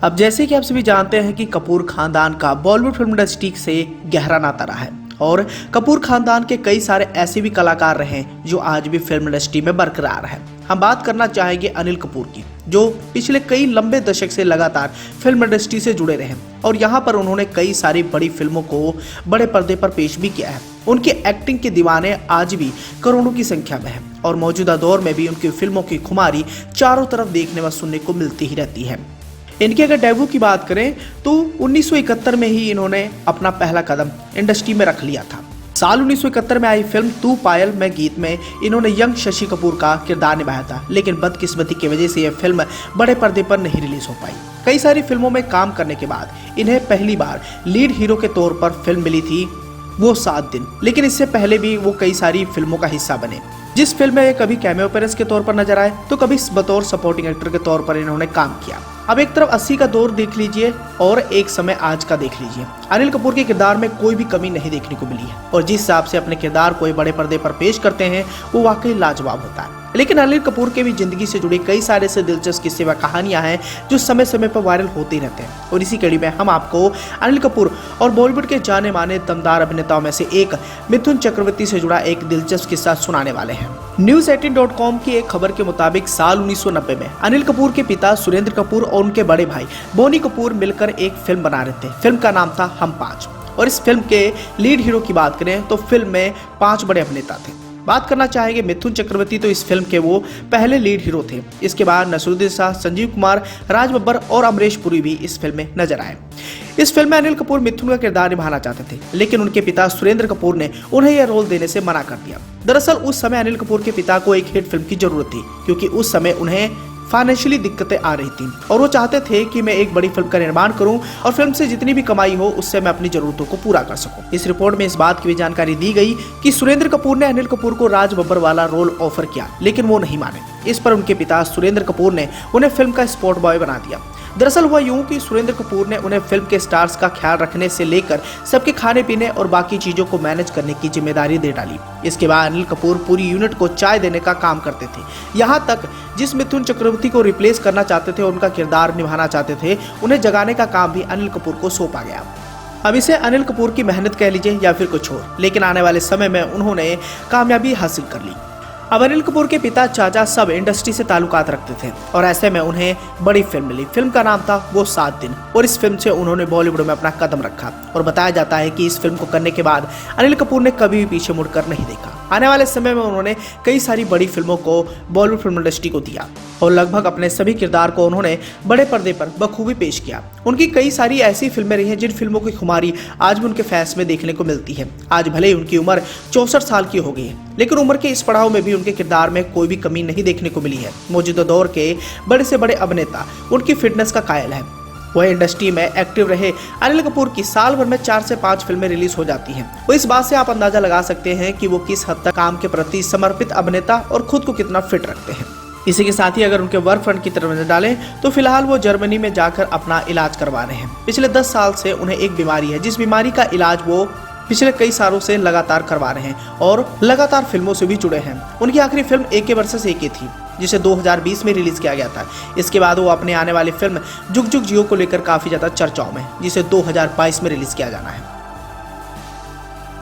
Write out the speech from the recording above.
अब जैसे कि आप सभी जानते हैं कि कपूर खानदान का बॉलीवुड फिल्म इंडस्ट्री से गहरा नाता रहा है और कपूर खानदान के कई सारे ऐसे भी कलाकार रहे हैं जो आज भी फिल्म इंडस्ट्री में बरकरार है। हम बात करना चाहेंगे अनिल कपूर की, जो पिछले कई लंबे दशक से लगातार फिल्म इंडस्ट्री से जुड़े रहे और यहाँ पर उन्होंने कई सारी बड़ी फिल्मों को बड़े पर्दे पर पेश भी किया है। उनकी एक्टिंग के दीवाने आज भी करोड़ों की संख्या में हैं और मौजूदा दौर में भी उनकी फिल्मों की खुमारी चारों तरफ देखने व सुनने को मिलती ही रहती है। इनके अगर डेब्यू की बात करें तो 1971 में ही इन्होंने अपना पहला कदम इंडस्ट्री में रख लिया था। साल 1971 में आई फिल्म तू पायल में गीत में इन्होंने यंग शशि कपूर का किरदार निभाया था, लेकिन बदकिस्मती की वजह से यह फिल्म बड़े पर्दे पर नहीं रिलीज हो पाई। कई सारी फिल्मों में काम करने के बाद इन्हें पहली बार लीड हीरो के तौर पर फिल्म मिली थी वो 7 दिन, लेकिन इससे पहले भी वो कई सारी फिल्मों का हिस्सा बने, जिस फिल्म में कभी कैमियो अपीयरेंस के तौर पर नजर आए तो कभी बतौर सपोर्टिंग एक्टर के तौर पर इन्होंने काम किया। अब एक तरफ 80 का दौर देख लीजिए और एक समय आज का देख लीजिए, अनिल कपूर के किरदार में कोई भी कमी नहीं देखने को मिली है और जिस हिसाब से अपने किरदार को बड़े पर्दे पर पेश करते हैं वो वाकई लाजवाब होता है। लेकिन अनिल कपूर के भी जिंदगी से जुड़ी कई सारे से दिलचस्प किस्से व कहानियां हैं जो समय समय पर वायरल होते रहते हैं और इसी कड़ी में हम आपको अनिल कपूर और बॉलीवुड के जाने माने दमदार अभिनेताओं में से एक मिथुन चक्रवर्ती से जुड़ा एक दिलचस्प किस्सा सुनाने वाले हैं। News18.com की एक खबर के मुताबिक साल 1990 में अनिल कपूर के पिता सुरेंद्र कपूर और उनके बड़े भाई बोनी कपूर मिलकर एक फिल्म बना रहे थे। फिल्म का नाम था हम 5 और इस फिल्म के लीड हीरो की बात करें तो फिल्म में 5 बड़े अभिनेता थे। बात करना चाहेंगे मिथुन चक्रवर्ती, तो इस फिल्म के वो पहले लीड हीरो थे। इसके बाद नसीरुद्दीन शाह, संजीव कुमार, राज बब्बर और अमरीश पुरी भी इस फिल्म में नजर आए। इस फिल्म में अनिल कपूर मिथुन का किरदार निभाना चाहते थे, लेकिन उनके पिता सुरेंद्र कपूर ने उन्हें यह रोल देने से मना कर दिया। दरअसल उस समय अनिल कपूर के पिता को एक हिट फिल्म की जरूरत थी, क्योंकि उस समय उन्हें फाइनेंशियली दिक्कतें आ रही थी और वो चाहते थे कि मैं एक बड़ी फिल्म का निर्माण करूं और फिल्म से जितनी भी कमाई हो उससे मैं अपनी जरूरतों को पूरा कर सकूं। इस रिपोर्ट में इस बात की भी जानकारी दी गई कि सुरेंद्र कपूर ने अनिल कपूर को राज बब्बर वाला रोल ऑफर किया, लेकिन वो नहीं माने। इस पर उनके पिता सुरेंद्र कपूर ने उन्हें फिल्म का स्पॉट बॉय बना दिया। दरअसल हुआ यूं कि सुरेंद्र कपूर ने उन्हें फिल्म के स्टार्स का ख्याल रखने से लेकर सबके खाने पीने और बाकी चीजों को मैनेज करने की जिम्मेदारी दे डाली। इसके बाद अनिल कपूर पूरी यूनिट को चाय देने का काम करते थे। यहाँ तक जिस मिथुन चक्रवर्ती को रिप्लेस करना चाहते थे, उनका किरदार निभाना चाहते थे, उन्हें जगाने का काम भी अनिल कपूर को सौंपा गया। अब इसे अनिल कपूर की मेहनत कह लीजिए या फिर कुछ और, लेकिन आने वाले समय में उन्होंने कामयाबी हासिल कर ली। अब अनिल कपूर के पिता चाचा सब इंडस्ट्री से ताल्लुकात रखते थे और ऐसे में उन्हें बड़ी फिल्म मिली। फिल्म का नाम था वो 7 दिन और इस फिल्म से उन्होंने बॉलीवुड में अपना कदम रखा और बताया जाता है कि इस फिल्म को करने के बाद अनिल कपूर ने कभी भी पीछे मुड़कर नहीं देखा। आने वाले समय में उन्होंने कई सारी बड़ी फिल्मों को बॉलीवुड फिल्म इंडस्ट्री को दिया और लगभग अपने सभी किरदार को उन्होंने बड़े पर्दे पर बखूबी पेश किया। उनकी कई सारी ऐसी फिल्में रही हैं जिन फिल्मों की खुमारी आज भी उनके फैंस में देखने को मिलती है। आज भले ही उनकी उम्र 64 साल की हो गई है, लेकिन उम्र के इस पड़ाव में भी उनके किरदार में कोई भी कमी नहीं देखने को मिली है। मौजूदा दौर के बड़े से बड़े अभिनेता उनकी फिटनेस का कायल है। वह इंडस्ट्री में एक्टिव रहे अनिल कपूर की साल भर में 4 से 5 फिल्में रिलीज हो जाती हैं। तो इस बात से आप अंदाजा लगा सकते हैं कि वो किस हद तक काम के प्रति समर्पित अभिनेता और खुद को कितना फिट रखते हैं। इसी के साथ ही अगर उनके वर्क फ्रंट की तरफ नजर डालें तो फिलहाल वो जर्मनी में जाकर अपना इलाज करवा रहे हैं। पिछले 10 साल से उन्हें एक बीमारी है, जिस बीमारी का इलाज वो पिछले कई सालों से लगातार करवा रहे हैं और लगातार फिल्मों से भी जुड़े हैं। उनकी आखिरी फिल्म AK वर्सेस AK थी, जिसे 2020 में रिलीज किया गया था। इसके बाद वो अपने आने वाली फिल्म जुग जुग जियो को लेकर काफी ज्यादा चर्चाओं में, जिसे 2022 में रिलीज किया जाना है।